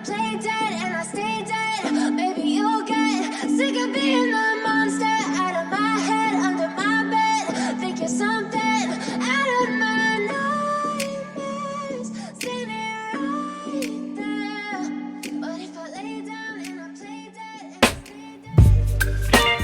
play dead and I stay dead. Maybe you'll get sick of being the monster out of my head, under my bed. Think you're something out of my nightmares. Standing right there. But if I lay down and I play dead and I stay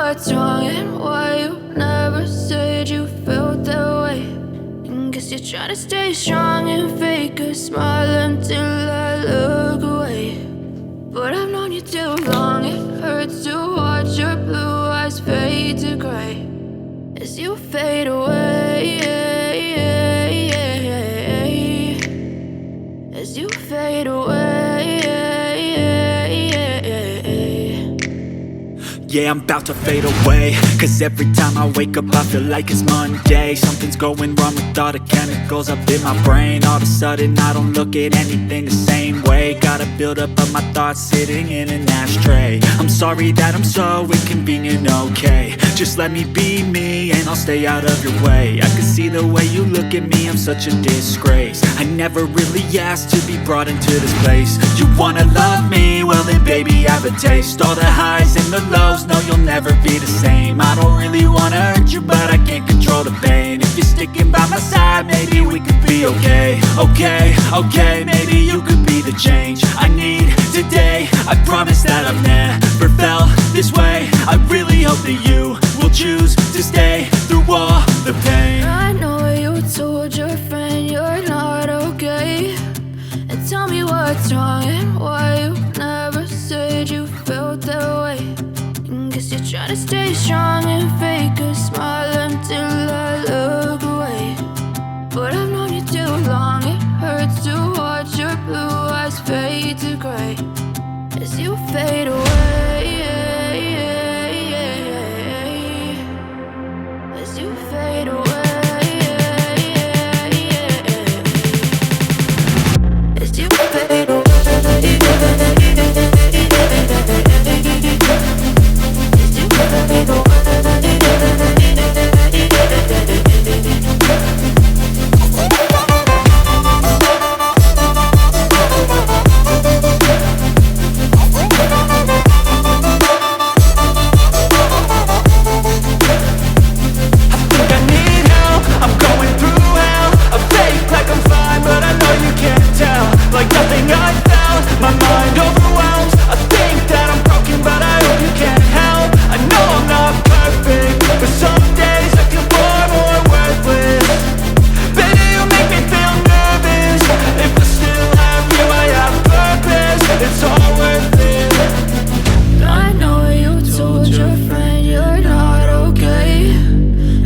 what's wrong and why you never said you felt that way. And guess you're trying to stay strong and fake a smile until I look away. But I've known you too long, it hurts to watch your blue eyes fade to gray as you fade away, as you fade away. yeah, I'm about to fade away. Cause every time I wake up I feel like it's Monday. Something's going wrong with all the chemicals up in my brain. All of a sudden I don't look at anything the same way. Gotta build up of my thoughts sitting in an ashtray. I'm sorry that I'm so inconvenient, okay. Just let me be me and I'll stay out of your way. I can see the way you look at me, I'm such a disgrace. I never really asked to be brought into this place. You wanna love me? Well then baby, have a taste. All the highs and the lows, no you'll never be the same. I don't really wanna hurt you, but I can't control the pain. If you're sticking by my side, maybe we could be okay. Okay, maybe you could be the change I need today. I promise that I've never felt this way. I really hope that you will choose to stay through all the pain. I know you told your friend you're not okay, and tell me what's wrong and why you never said you felt that way. And guess you're trying to stay strong and fake a smile until I look away. But I've known you too long, it hurts to watch your blue eyes fade to gray as you fade away. As you fade away. As you fade away. As you fade away. Like nothing I felt, my mind overwhelmed. I think that I'm broken, but I hope you can't help. I know I'm not perfect, but some days I feel far more worthless. Baby, you make me feel nervous. If I still have you, I have purpose. It's all worth it. I know you told your friend you're not okay,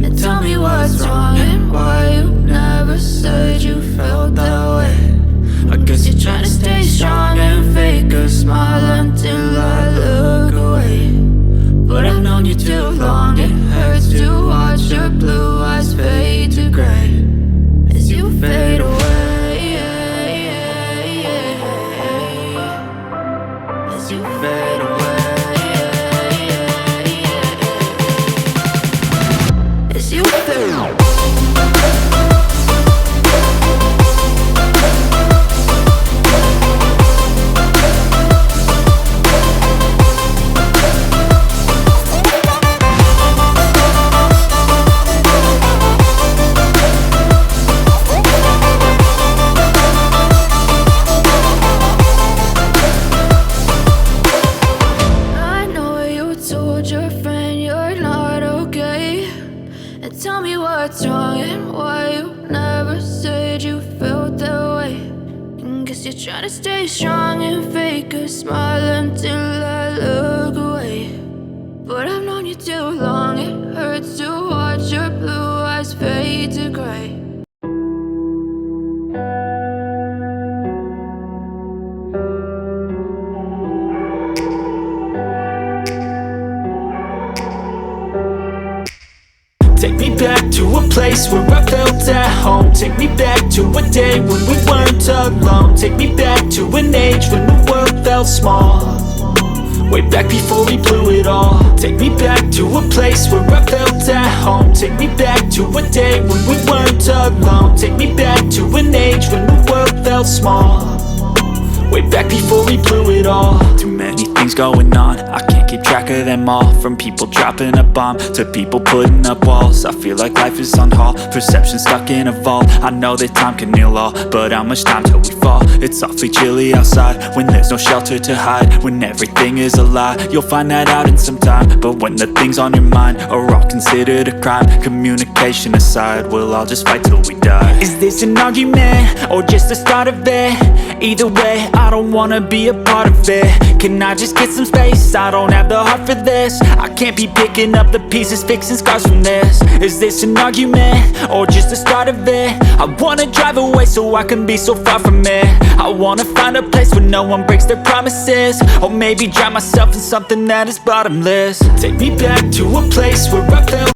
and tell me what's wrong and why you never said you felt that way. I guess you're trying to stay strong and fake a smile until I look away. But I've known you too long, it hurts to watch your blue eyes fade to gray as you fade away. As you fade away. As you fade away. Tell me what's wrong and why you never said you felt that way. And guess you're trying to stay strong and fake a smile until I look away. But I've known you too long, it hurts to watch your blue eyes fade to gray. Take me back to a place where I felt at home. Take me back to a day when we weren't alone. Take me back to an age when the world felt small. Way back before we blew it all. Take me back to a place where I felt at home. Take me back to a day when we weren't alone. Take me back to an age when the world felt small. Way back before we blew it all. Too many things going on, I can't keep track of them all. From people dropping a bomb to people putting up walls. I feel like life is on hold, perception stuck in a vault. I know that time can heal all, but how much time till we fall? It's awfully chilly outside, when there's no shelter to hide. When everything is a lie, you'll find that out in some time. But when the things on your mind are all considered a crime, communication aside, we'll all just fight till we die. Is this an argument, or just the start of it? Either way, I don't wanna be a part of it. Can I just get some space. I don't have the heart for this. I can't be picking up the pieces, fixing scars from this. Is this an argument, or just the start of it? I wanna drive away so I can be so far from it. I wanna find a place where no one breaks their promises, or maybe drown myself in something that is bottomless. Take me back to a place where I felt